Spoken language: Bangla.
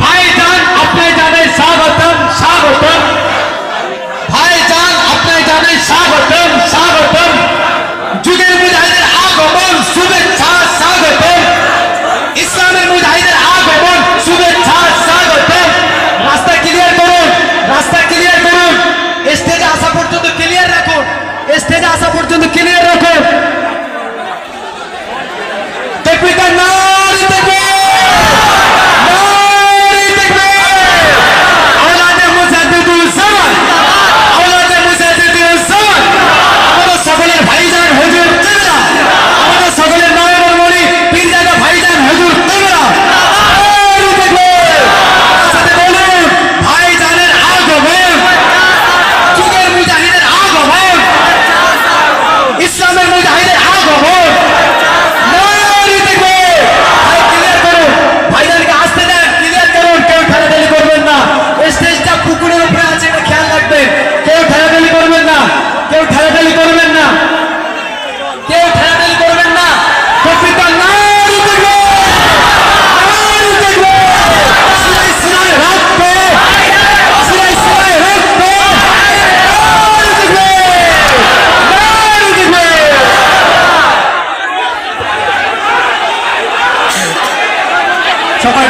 ভাইজান আপনি জানেন স্বাগতম স্বাগতম, ভাইজান আপনি জানেন স্বাগতম স্বাগতম, যুগের মুজাহিদের আগমন শুভেচ্ছা স্বাগতম, ইসলামের মুজাহিদের আগমন শুভেচ্ছা স্বাগতম। রাস্তা ক্লিয়ার করুন, রাস্তা ক্লিয়ার করুন, স্টেজে আসা পর্যন্ত ক্লিয়ার রাখুন, স্টেজে আসা পর্যন্ত ক্লিয়ার রাখুন। তাকবীর নারে তাকবীর, নারে তাকবীর। আওলাদে মুজাদ্দিদুল জামান, আওলাদে মুজাদ্দিদুল জামান, আমাদের সকলের ভাইজান হুজুর কিবলা, আমাদের সকলের নয়নের মণি পীরজাদা ভাইজান হুজুর কিবলা, নারে তাকবীর। সাথে বলুন ভাইজানের আগমন, যুগের মুজাহিদের আগমন, ইসলামের মুজাহিদের আগমন। পুকুরের উপরে আছে, এটা খেয়াল রাখবেন। কেউ ঠেলাঠেলি করবেন না, কেউ ঠেলাঠেলি করবেন না, কেউ ঠেলাঠেলি করবেন না। প্রকৃত নারী দেখবে, নারী দেখবে, সিলাই সিলাই রাখবে, সিলাই সিলাই রাখবে, নারী দেখবে, নারী দেখবে। সবাই